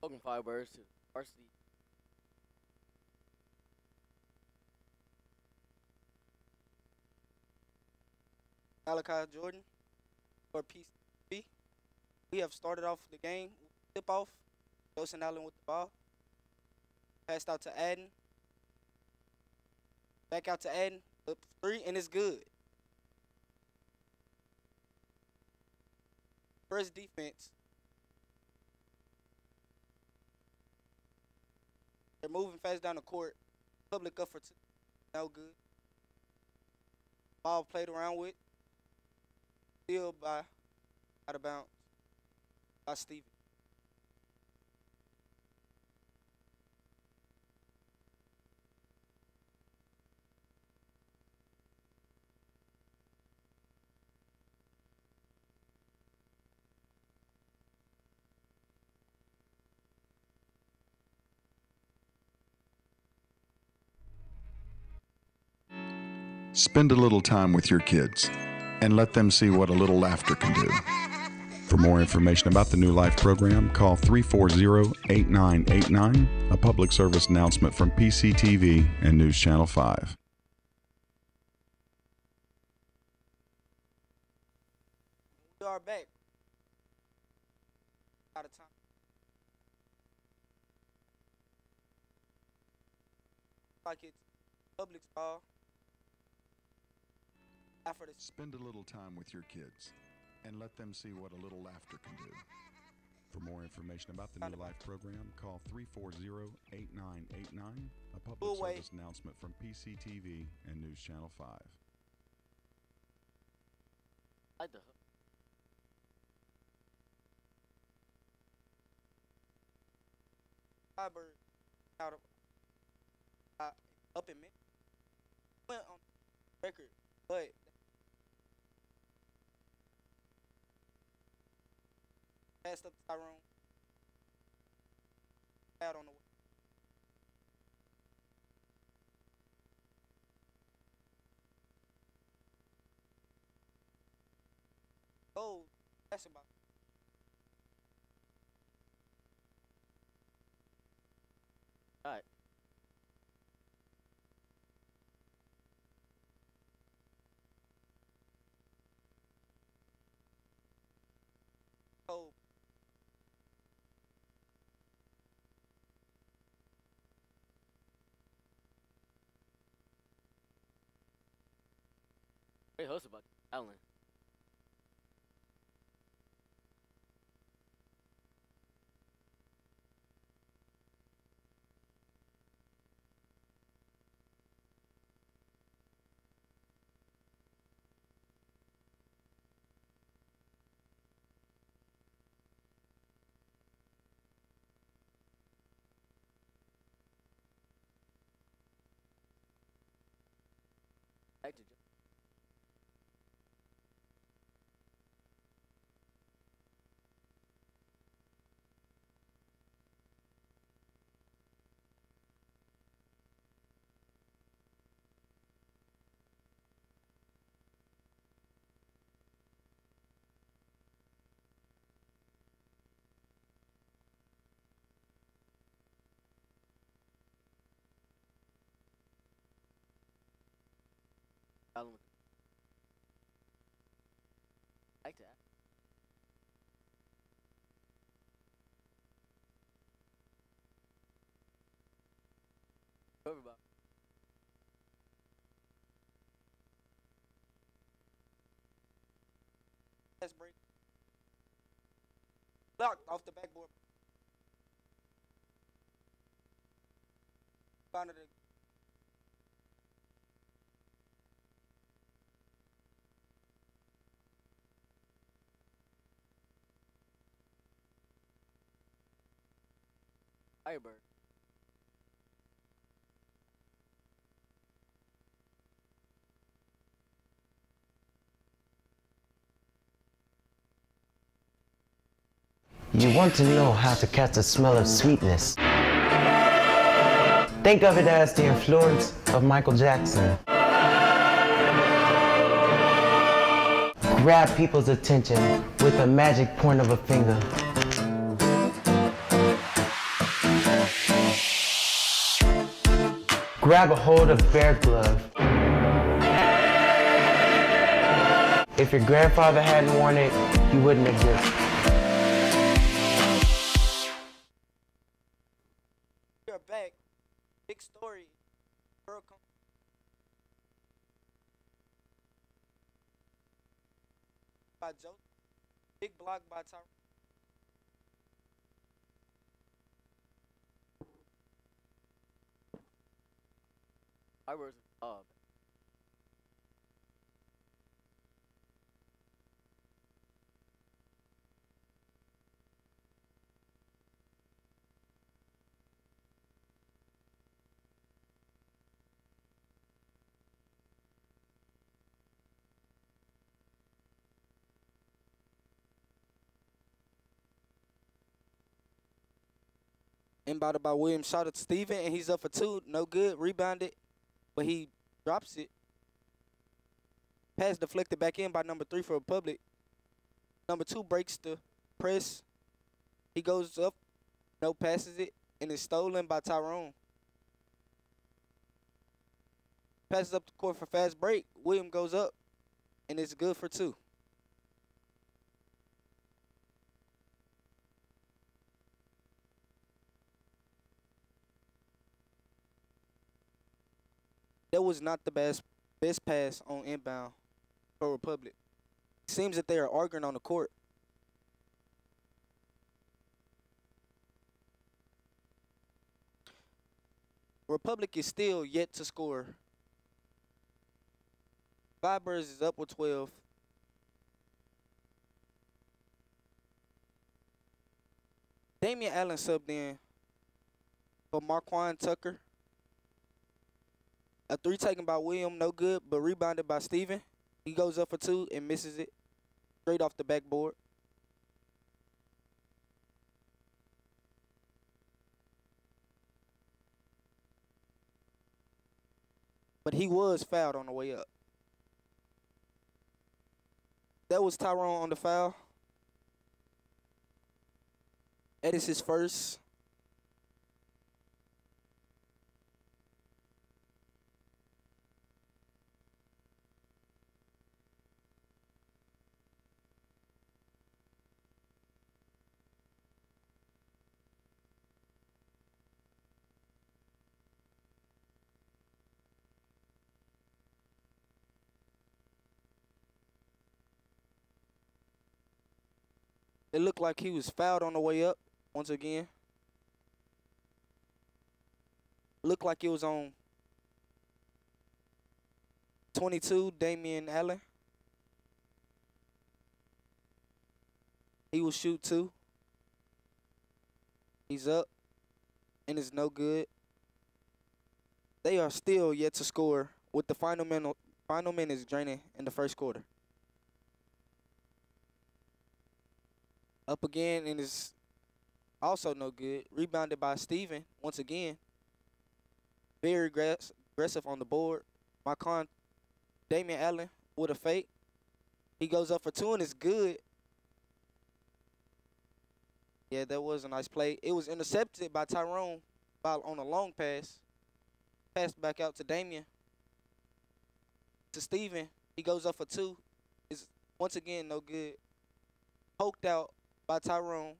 Welcome Firebirds to varsity. Malachi Jordan for PCB. We have started off the game. Tip off. Dawson Allen with the ball. Passed out to Adden. Back out to Adden. Up 3, and it's good. First defense. They're moving fast down the court. Public up for 2. No good. Ball played around with. Steal by out of bounds by Steven. Spend a little time with your kids and let them see what a little laughter can do. For more information about the New Life program, call 340-8989, a public service announcement from PCTV and News Channel 5. We are back. Out of time. Like it's public's ball. Spend a little time with your kids and let them see what a little laughter can do. For more information about the New Life program, call 340-8989, a public service announcement from PCTV and News Channel 5. I like the hook. Firebird out of up in mid. Went on record, but passed up to Tyrone. Out on the way. Oh, that's about. All right. Oh. Great host about Allen. Back to Allen. Like that. Everybody. Let's break. Blocked off the backboard. Found it. Firebird. You want to know how to catch the smell of sweetness. Think of it as the influence of Michael Jackson. Grab people's attention with a magic point of a finger. grab a hold of Bear Glove. If your grandfather hadn't worn it, you wouldn't exist. We are back. Big story. Pearl-Cohn. By Joe. Big block by Tyron. Firebird's a dog. Inbounded by Williams. Shot at Steven, and he's up for two. No good. Rebounded, but he drops it. Pass deflected back in by number 3 for Republic. Number 2 breaks the press. He goes up, no passes it, and it's stolen by Tyrone. Passes up the court for fast break. William goes up, and it's good for 2. That was not the best pass on inbound for Republic. Seems that they are arguing on the court. Republic is still yet to score. Firebird is up with 12. Damian Allen subbed in for Marquand Tucker. A 3 taken by William, no good, but rebounded by Steven. He goes up for 2 and misses it straight off the backboard. But he was fouled on the way up. That was Tyrone on the foul. That is his first. It looked like he was fouled on the way up once again. Looked like it was on 22, Damian Allen. He will shoot 2. He's up, and it's no good. They are still yet to score with the final minutes draining in the first quarter. Up again, and it's also no good. Rebounded by Steven once again. Very aggressive on the board. Damian Allen with a fake. He goes up for 2 and it's good. Yeah, that was a nice play. It was intercepted by Tyrone on a long pass. Passed back out to Damian. To Steven. He goes up for 2. It's once again no good. Poked out by Tyrone.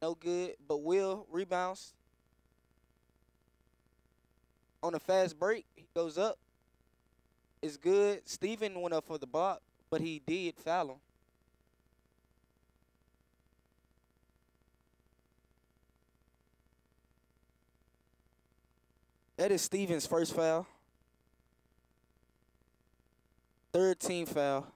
No good, but Will rebounds. On a fast break, he goes up. It's good. Steven went up for the block, but he did foul him. That is Steven's first foul. 3rd team foul.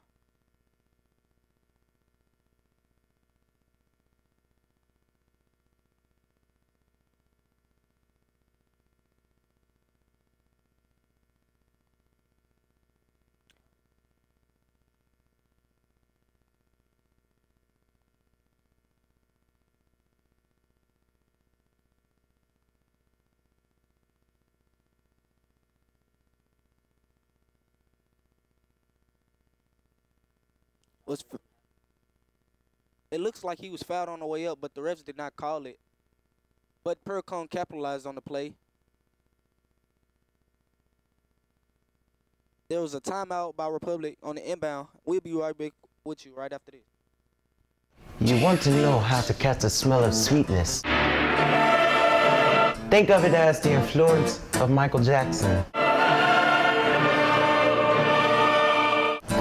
It looks like he was fouled on the way up, but the refs did not call it. but Pearl-Cohn capitalized on the play. There was a timeout by Republic on the inbound. We'll be right back with you right after this. You want to know how to catch the smell of sweetness. Think of it as the influence of Michael Jackson.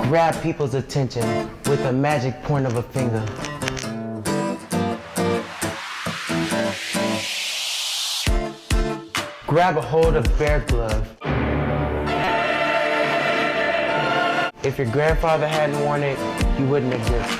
Grab people's attention with a magic point of a finger. Grab a hold of Bear Glove. If your grandfather hadn't worn it, you wouldn't exist.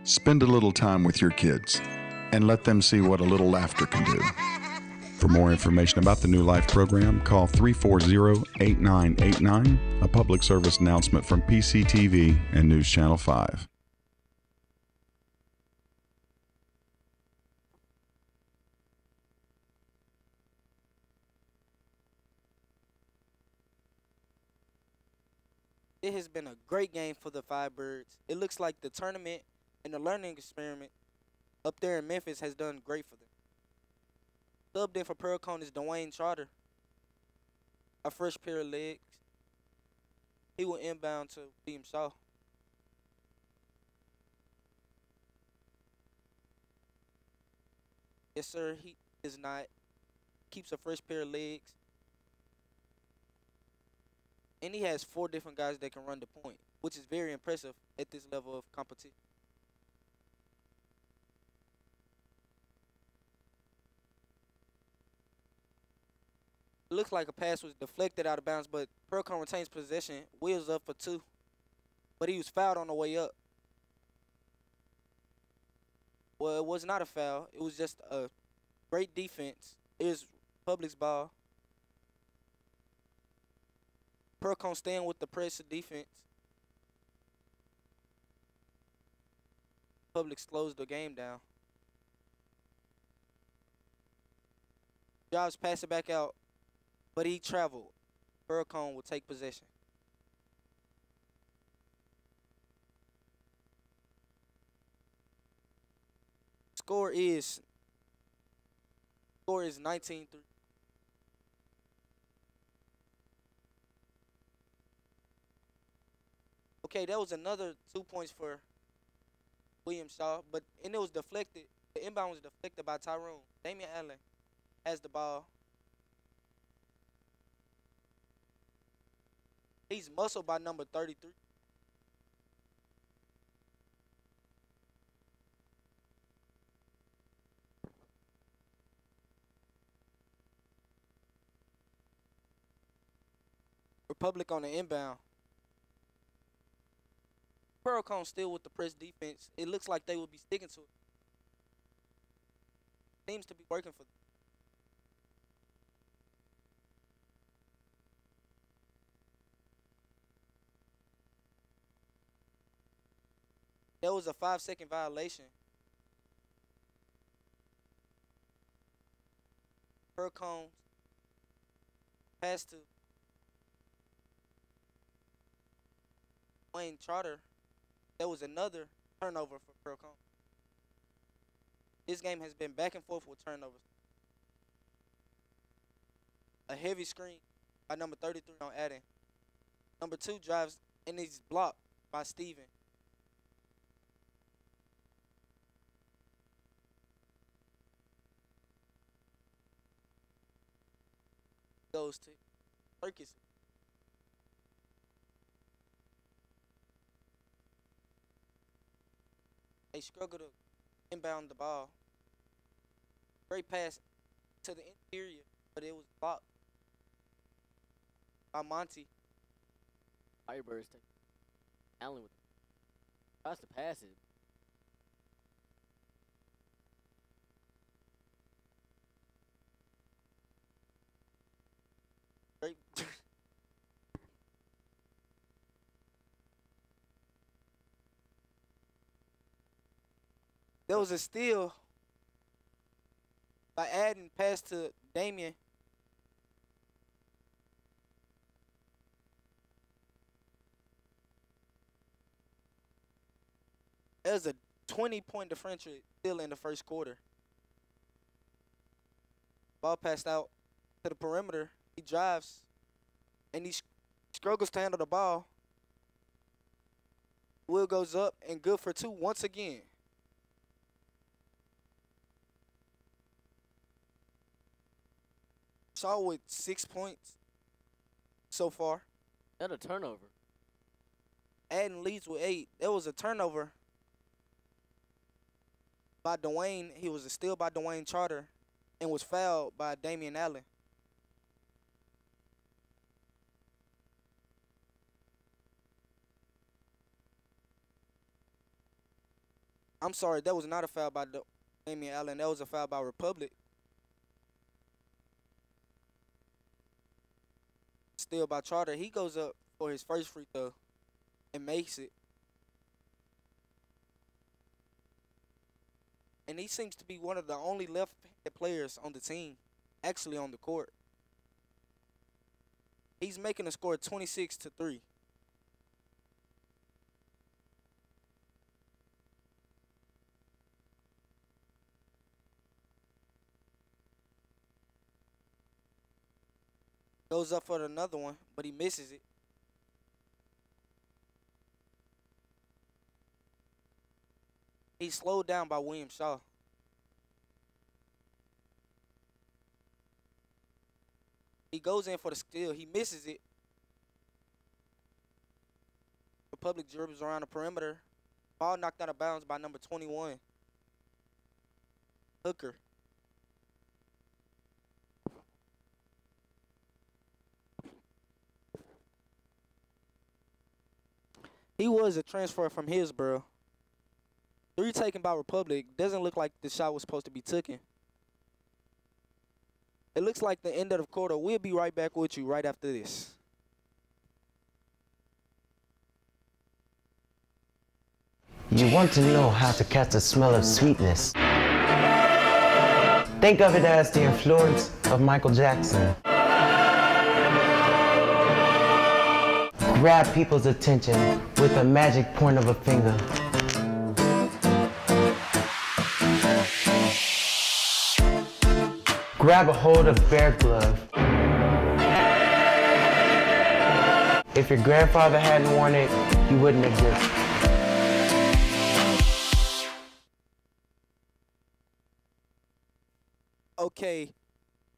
Spend a little time with your kids and let them see what a little laughter can do. For more information about the New Life program, call 340-8989, a public service announcement from PCTV and News Channel 5. It has been a great game for the Firebirds. It looks like the tournament and the learning experiment up there in Memphis has done great for them. Subbed in for Pearl-Cohn is Dwayne Trotter, a fresh pair of legs. He will inbound to William Shaw. Yes, sir, he is not. Keeps a fresh pair of legs. And he has 4 different guys that can run the point. which is very impressive at this level of competition. It looks like a pass was deflected out of bounds, but Pearl-Cohn retains possession. Will's up for 2, but he was fouled on the way up. Well, it was not a foul. It was just a great defense. It was Public's ball. Pearl-Cohn staying with the press of defense. Public slows the game down. Drives, pass it back out, but he traveled. Pearl-Cohn will take possession. Score is 19-3. Okay, that was another 2 points for William Shaw, and it was deflected. The inbound was deflected by Tyrone. Damian Allen has the ball. He's muscled by number 33. Republic on the inbound. Pearl-Cohn still with the press defense. It looks like they will be sticking to it. Seems to be working for them. That was a 5-second violation. Pearl-Cohn pass to Wayne Trotter. That was another turnover for Pearl-Cohn. This game has been back and forth with turnovers. A heavy screen by number 33 on Adden. Number 2 drives and he's blocked by Steven. Goes to Turkis. They struggle to inbound the ball. Great pass to the interior, but it was blocked by Monty. Firebird take Allen with tries to pass it. Great. There was a steal by Adden, pass to Damien. There's a 20-point differential still in the first quarter. Ball passed out to the perimeter. He drives, and he struggles to handle the ball. Will goes up, and good for 2 once again. Shaw with 6 points so far. That a turnover. Adden leads with 8. There was a turnover by Dwayne. He was a steal by Dwayne Charter and was fouled by Damian Allen. I'm sorry, that was not a foul by Damian Allen. That was a foul by Republic. Steal by Charter. He goes up for his first free throw and makes it. And he seems to be one of the only left-handed players on the team, actually on the court. He's making the score 26-3. Goes up for another one, but he misses it. He's slowed down by William Shaw. He goes in for the steal. He misses it. Republic dribbles around the perimeter. Ball knocked out of bounds by number 21. Hooker. He was a transfer from Hillsborough. 3 taken by Republic. Doesn't look like the shot was supposed to be taken. It looks like the end of the quarter. We'll be right back with you right after this. You want to know how to catch the smell of sweetness. Think of it as the influence of Michael Jackson. Grab people's attention with a magic point of a finger. Grab a hold of Bear Glove. If your grandfather hadn't worn it, you wouldn't exist. Okay,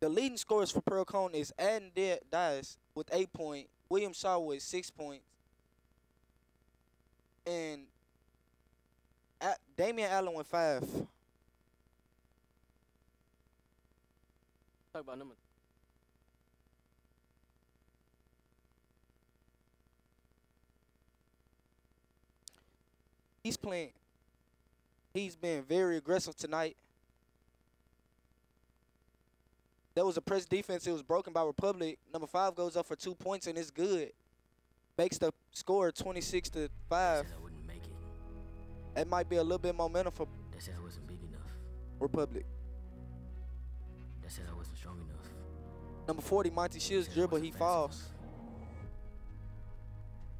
the leading scorers for Pearl-Cohn is Adden Dias with 8 points, William Shaw with 6 points, and Damian Allen with 5. Talk about number. He's playing. He's been very aggressive tonight. That was a press defense. It was broken by Republic. Number 5 goes up for 2 points, and it's good. Makes the score 26-5. They said I wouldn't make it. That might be a little bit momentum for They said I wasn't big enough. Republic. They said I wasn't strong enough. Number 40, Monty Shields They said I dribble. wasn't He fast falls. enough.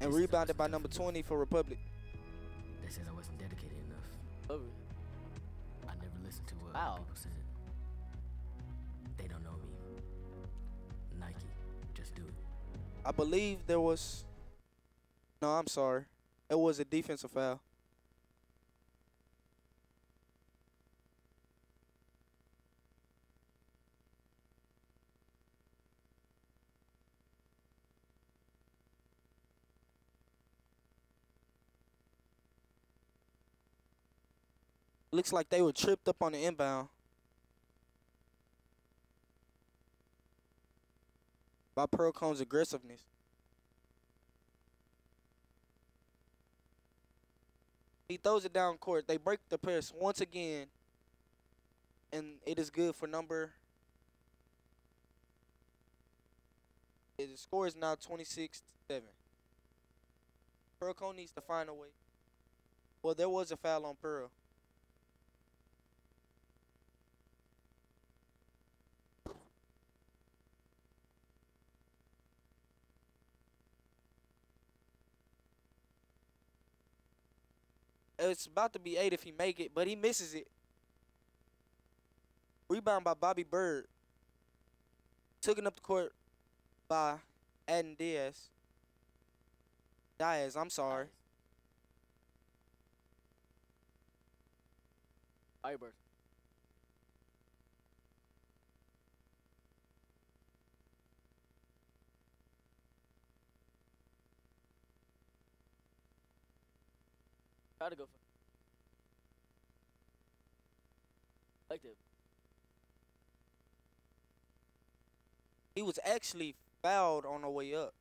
And They said I rebounded wasn't by number tough 20 for Republic. They said I wasn't dedicated enough. Oh, I never listened to what Wow. people said. They don't know me. Nike, just do it. I believe there was... No, I'm sorry. It was a defensive foul. Looks like they were tripped up on the inbound by Pearl-Cohn's aggressiveness. He throws it down court. They break the press once again, and it is good for number. The score is now 26-7. Pearl-Cohn needs to find a way. Well, there was a foul on Pearl. It's about to be 8 if he make it, but he misses it. Rebound by Bobby Bird. Taken up the court by Adden Diaz. I'm sorry. Firebird. Try to go for effective. He was actually fouled on the way up.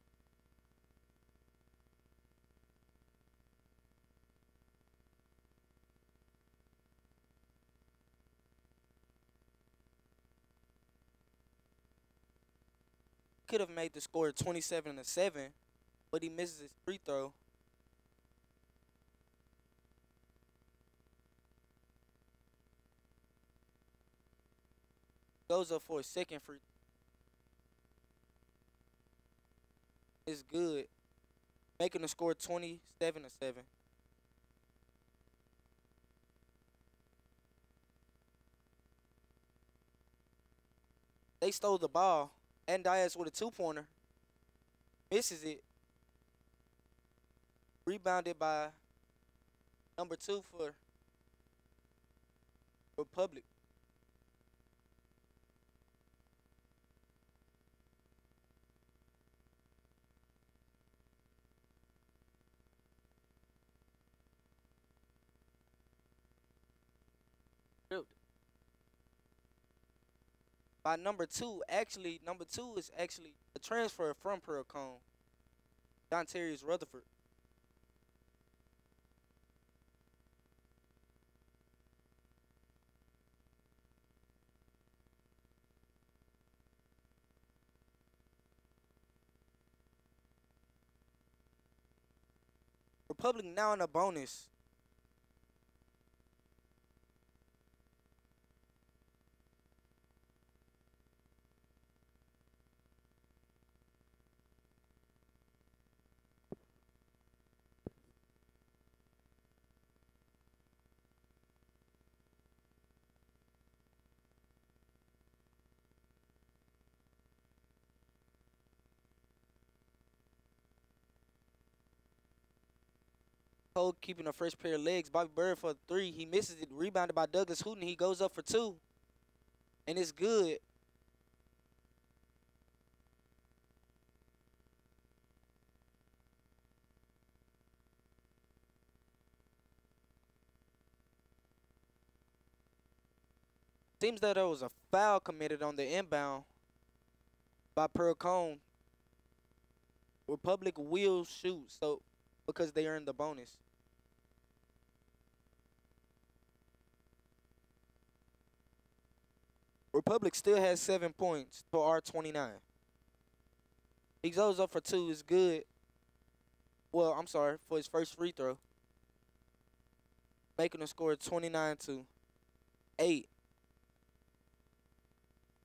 Could have made the score 27-7, but he misses his free throw. Goes up for a second free. It's good. Making the score 27-7. They stole the ball. And Diaz with a 2-pointer. Misses it. Rebounded by number 2 for Republic. by number 2. Actually, number 2 is actually a transfer from Pearl-Cohn. Dontarius Rutherford. Republic now in a bonus. Cole keeping a fresh pair of legs. Bobby Bird for 3. He misses it. Rebounded by Douglas Hooten. He goes up for 2. And it's good. Seems that there was a foul committed on the inbound by Pearl-Cohn. Republic will shoot, so because they earned the bonus. Republic still has 7 points to our 29. He goes up for 2. It's good. Well, I'm sorry, for his first free throw. Making him score 29-8.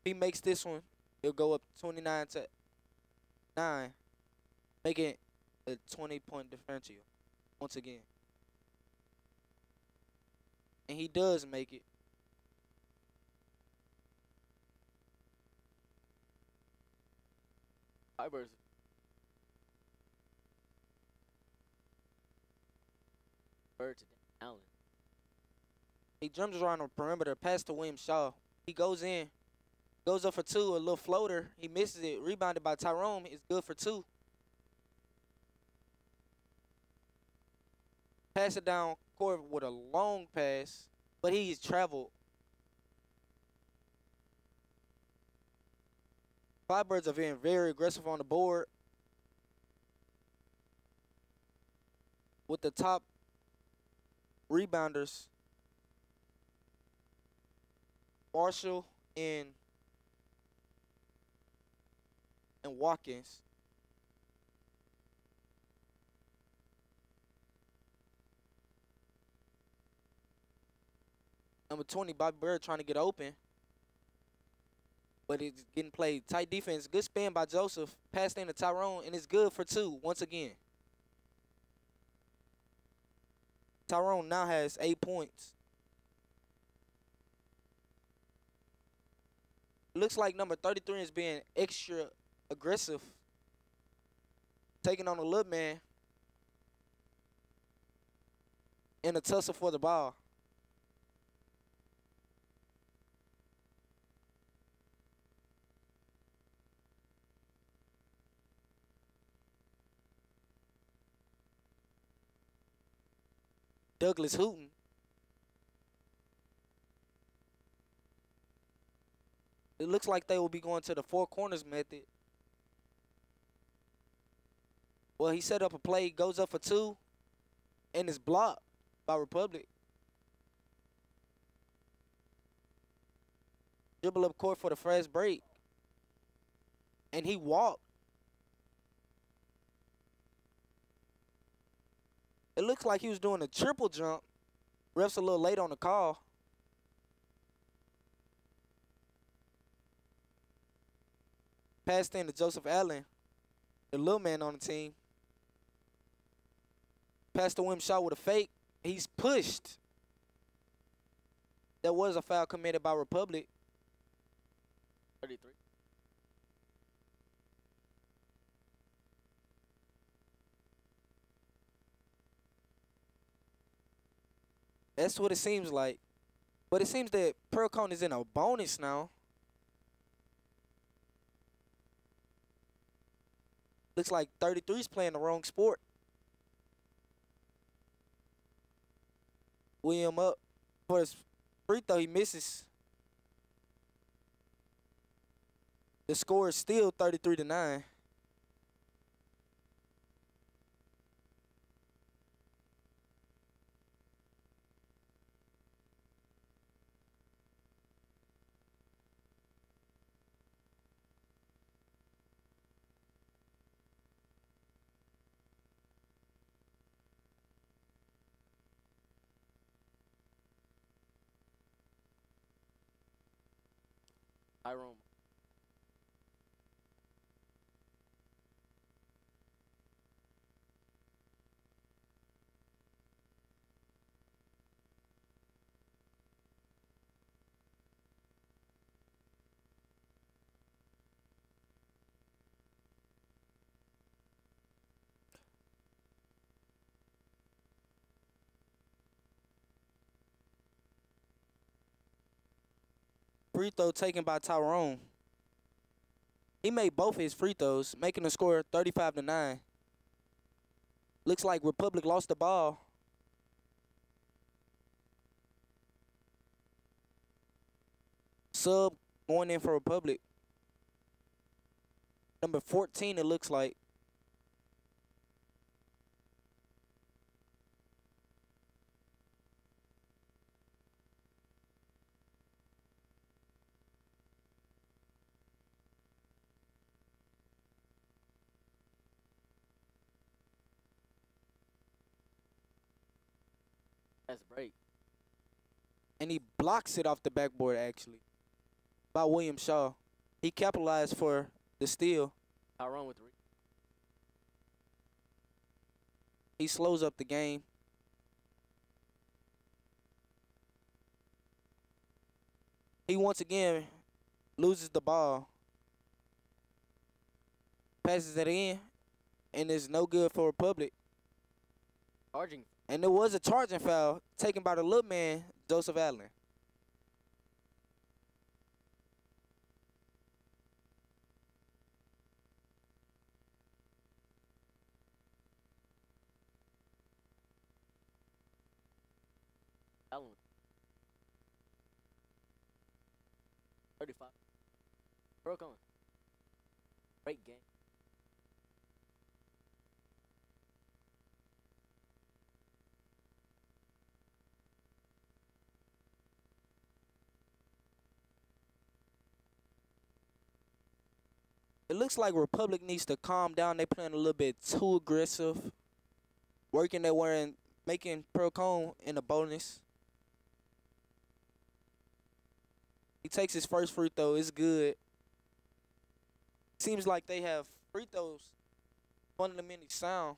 He makes this one, he'll go up 29-9, making it a 20-point differential once again. And he does make it. Firebird. Bird to Allen. He jumps around the perimeter, pass to William Shaw. He goes in, goes up for 2, a little floater. He misses it, rebounded by Tyrone. It's good for 2. Pass it down court with a long pass, but he's traveled. Firebirds are being very aggressive on the board with the top rebounders, Marshall and Watkins. Number 20, Bobby Bird trying to get open, but it's getting played. Tight defense, good spin by Joseph. Passed in to Tyrone, and it's good for 2 once again. Tyrone now has 8 points. Looks like number 33 is being extra aggressive, taking on a little man in a tussle for the ball. Douglas Hooten. It looks like they will be going to the 4 corners method. Well, he set up a play, goes up for 2, and is blocked by Republic. Dribble up court for the fast break. And he walked. It looks like he was doing a triple jump. Ref's a little late on the call. Passed in to Joseph Allen, the little man on the team. Passed to William Shaw with a fake. He's pushed. There was a foul committed by Republic. 33. That's what it seems like. But it seems that Pearl-Cohn is in a bonus now. Looks like 33's playing the wrong sport. William up for his free throw. He misses. The score is still 33-9. Tyrone. Free throw taken by Tyrone. He made both his free throws, making the score 35-9. Looks like Republic lost the ball. Sub going in for Republic. Number 14, it looks like. That's break. And he blocks it off the backboard, actually, by William Shaw. He capitalized for the steal. Tyrone with 3. He slows up the game. He once again loses the ball. Passes it in, and it's no good for Republic. Charging. And there was a charging foul taken by the little man, Joseph Allen. Allen. 35. Pearl-Cohn. Great game. It looks like Republic needs to calm down. They playing a little bit too aggressive. Working their way and making Pearl-Cohn in a bonus. He takes his first free throw. It's good. Seems like they have free throws fundamentally sound.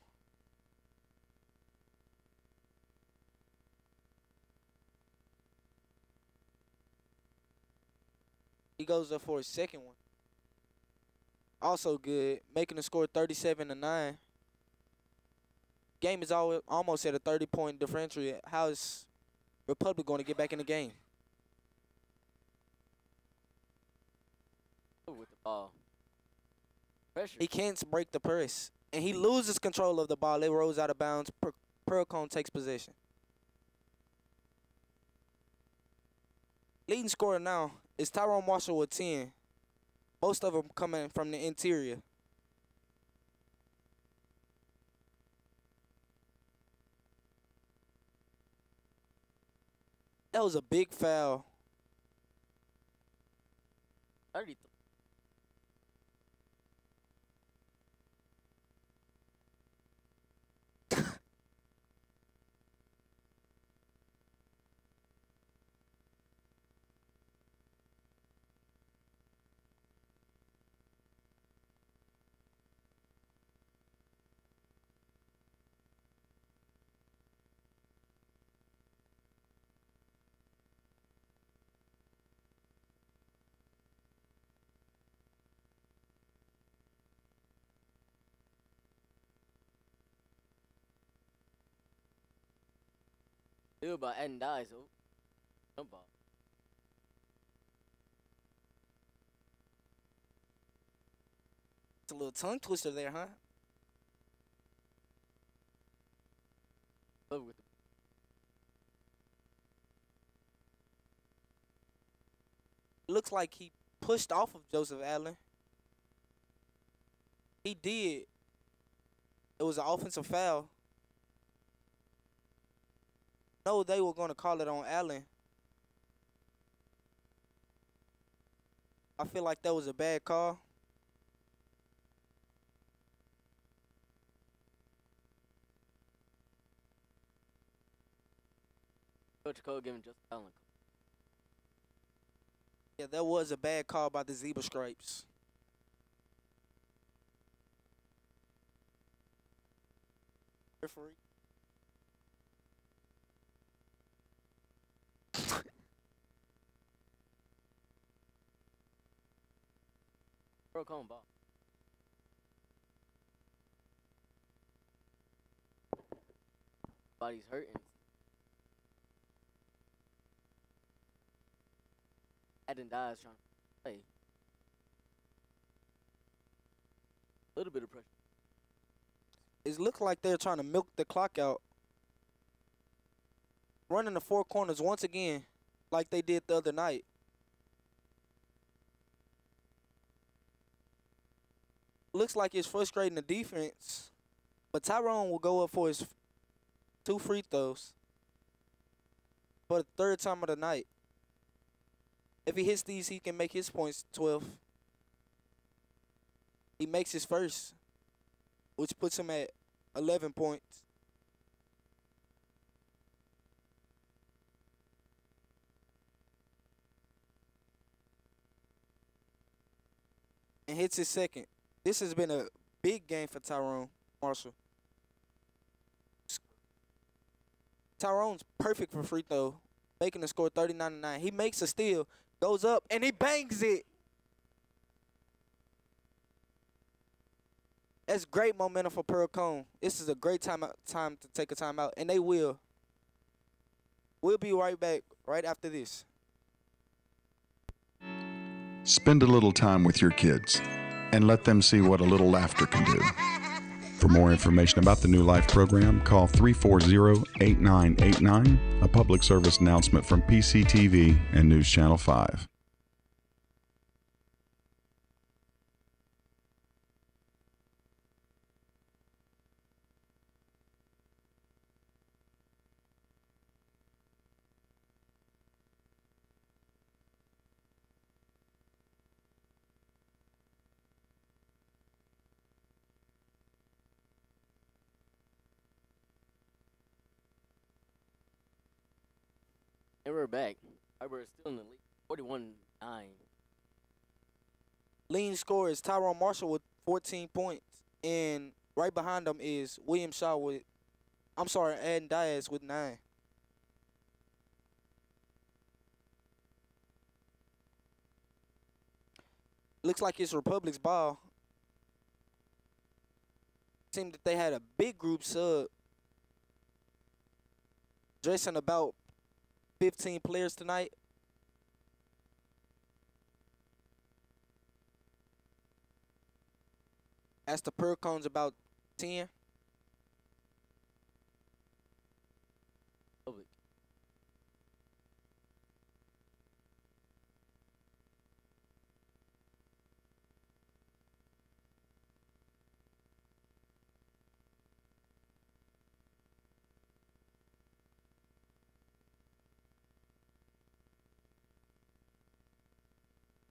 He goes up for his second one. Also good, making the score 37-9. Game is almost at a 30-point differential. How is Republic going to get back in the game? With the ball. Pressure. He can't break the press, and he loses control of the ball. It rolls out of bounds. Pearl-Cohn takes possession. Leading scorer now is Tyrone Marshall with 10. Most of them coming from the interior. That was a big foul. 33. Dude, but and dies. Oh, jump ball. It's a little tongue twister there, huh? Love with the Looks like he pushed off of Joseph Allen. He did. It was an offensive foul. No, they were going to call it on Allen. I feel like that was a bad call. Coach Cole giving just Allen. Yeah, that was a bad call by the Zebra Stripes. Referee. Pearl-Cohn ball. Body's hurting. Adam Dyes trying to play. A little bit of pressure. It looks like they're trying to milk the clock out. Running the four corners once again, like they did the other night. Looks like it's frustrating the defense, but Tyrone will go up for his 2 free throws for the 3rd time of the night. If he hits these, he can make his points 12. He makes his first, which puts him at 11 points. And hits his second. This has been a big game for Tyrone Marshall. Tyrone's perfect for free throw, making the score 39-9. He makes a steal, goes up, and he bangs it. That's great momentum for Pearl-Cohn. This is a great time to take a timeout, and they will. We'll be right back right after this. Spend a little time with your kids and let them see what a little laughter can do. For more information about the New Life program, call 340-8989, a public service announcement from PCTV and News Channel 5. And we're back. Firebird still in the lead. 41-9. Leading scorer is Tyrone Marshall with 14 points. And right behind him is William Shaw with, Adam Diaz with 9. Looks like it's Republic's ball. Seemed that they had a big group sub. Dressing about 15 players tonight. As the Pearl-Cohn's about 10. Public.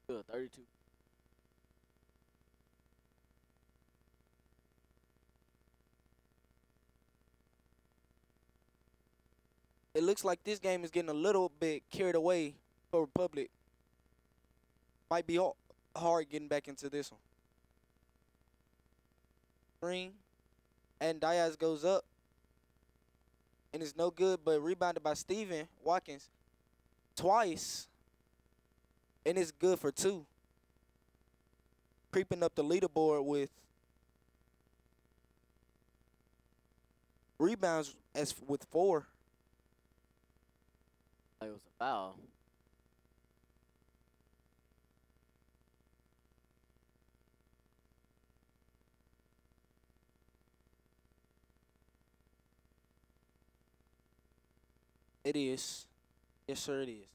Good, 32. It looks like this game is getting a little bit carried away for Republic. Might be hard getting back into this one. Screen. And Diaz goes up. And it's no good, but rebounded by Steven Watkins twice. And it's good for 2. Creeping up the leaderboard with rebounds with 4. It was a foul. It is. Yes, sir, it is.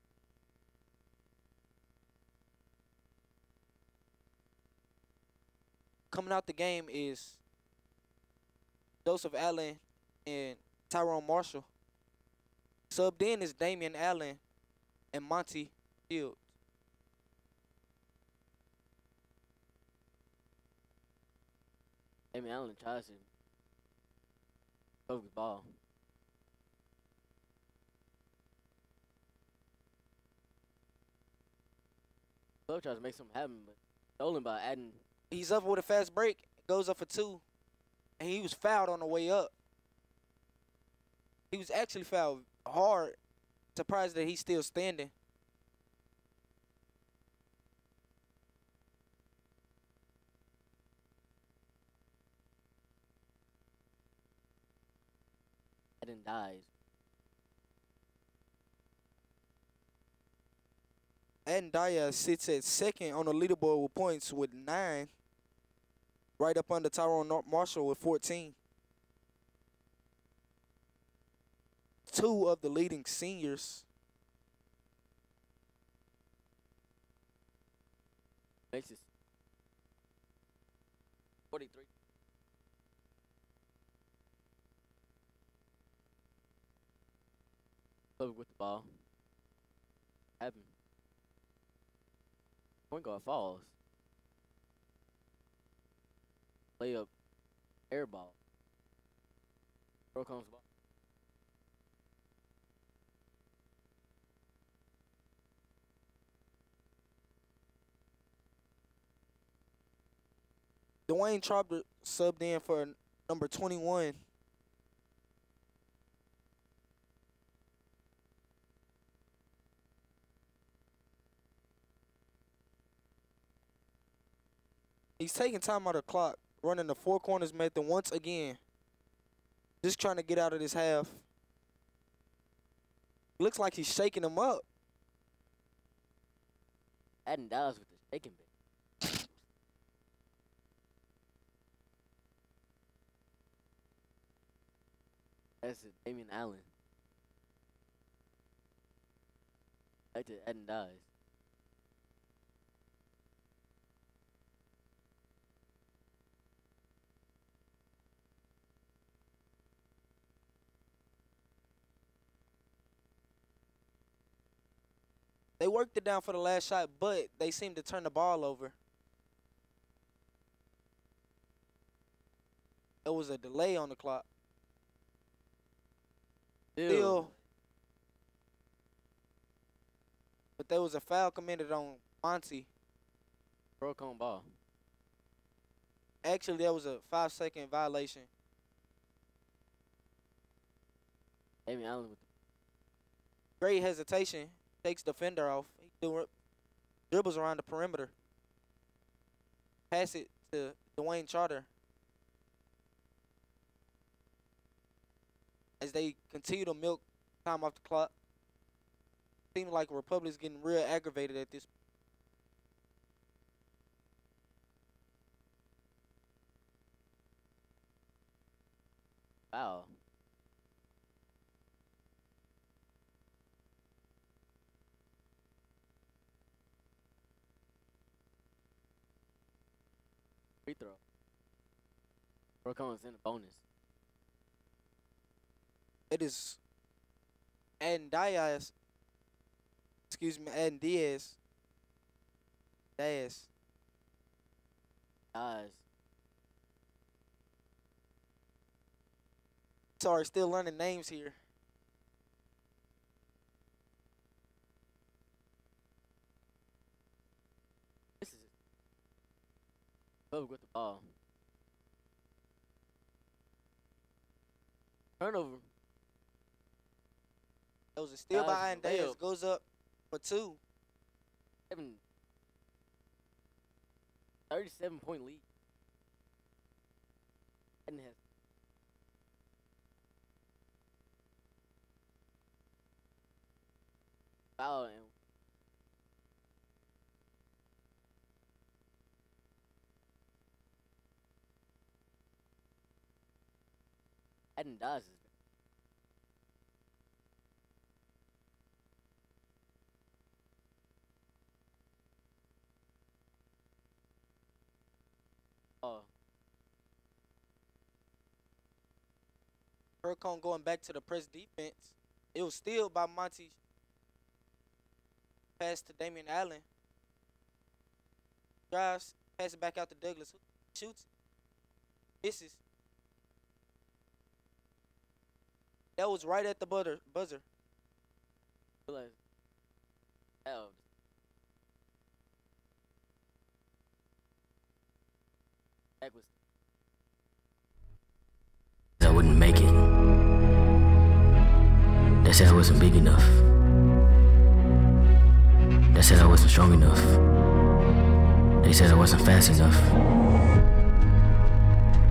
Coming out the game is Joseph Allen and Tyrone Marshall. Subbed in is Damian Allen and Monty Fields. Amy Allen tries to go with the ball. Club tries to make something happen, but stolen by adding. He's up with a fast break, goes up for 2, and he was fouled on the way up. He was actually fouled hard. Surprised that he's still standing. Adding dies. And Daya sits at second on the leaderboard with points with 9. Right up under Tyrone Marshall with 14. 2 of the leading seniors. Makes it 43. Club with the ball. Happen. Point guard falls. Lay up. Air ball. Pearl-Cohn's ball. Dwayne Chopper subbed in for number 21. He's taking time out of the clock, running the 4 corners method once again. Just trying to get out of this half. Looks like he's shaking him up. Adding dies with the shaking bit. That's it, Damian Allen. Back to adding dies. They worked it down for the last shot, but they seemed to turn the ball over. There was a delay on the clock. Still. But there was a foul committed on Monty. Pearl-Cohn ball. Actually, there was a 5-second violation. Damian Allen with the Great hesitation. Takes defender off. He dribbles around the perimeter. Pass it to Dwayne Charter. As they continue to milk time off the clock. Seems like Republic's getting real aggravated at this. foul. Free throw. Pearl-Cohn's in the bonus. It is Aden Diaz. Excuse me, Aden Diaz. Diaz. Dies. Sorry, still learning names here. This is Bubba with the ball. Turnover. It was a steal Diaz by Aden with the Diaz. layup. Goes up for 2. 37-point lead. And has foul and Aden Diaz is Pearl-Cohn going back to the press defense. It was still by Monty. Pass to Damian Allen. Drives, pass it back out to Douglas. Shoots. Misses. That was right at the buzzer. Realize, hell, that was I wouldn't make it. They said I wasn't big enough. They said I wasn't strong enough. They said I wasn't fast enough.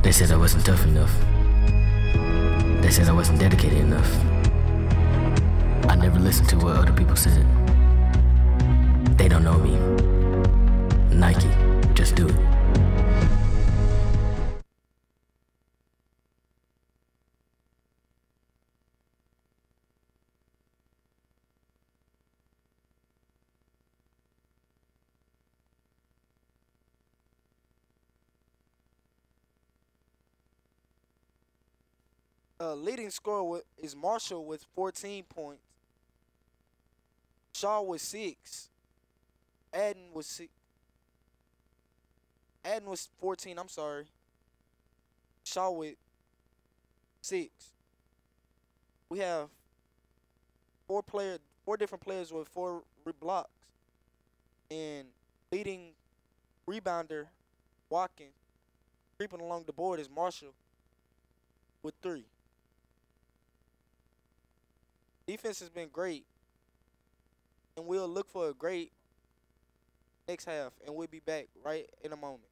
They said I wasn't tough enough. They said I wasn't dedicated enough. I never listened to what other people said. They don't know me. Nike, just do it. Leading scorer is Marshall with 14 points. Shaw with 6. Adden was 6. Adden was 14. I'm sorry. Shaw with 6. We have four different players with 4 blocks, and leading rebounder Watkins creeping along the board is Marshall with 3. Defense has been great, and we'll look for a great next half, and we'll be back right in a moment.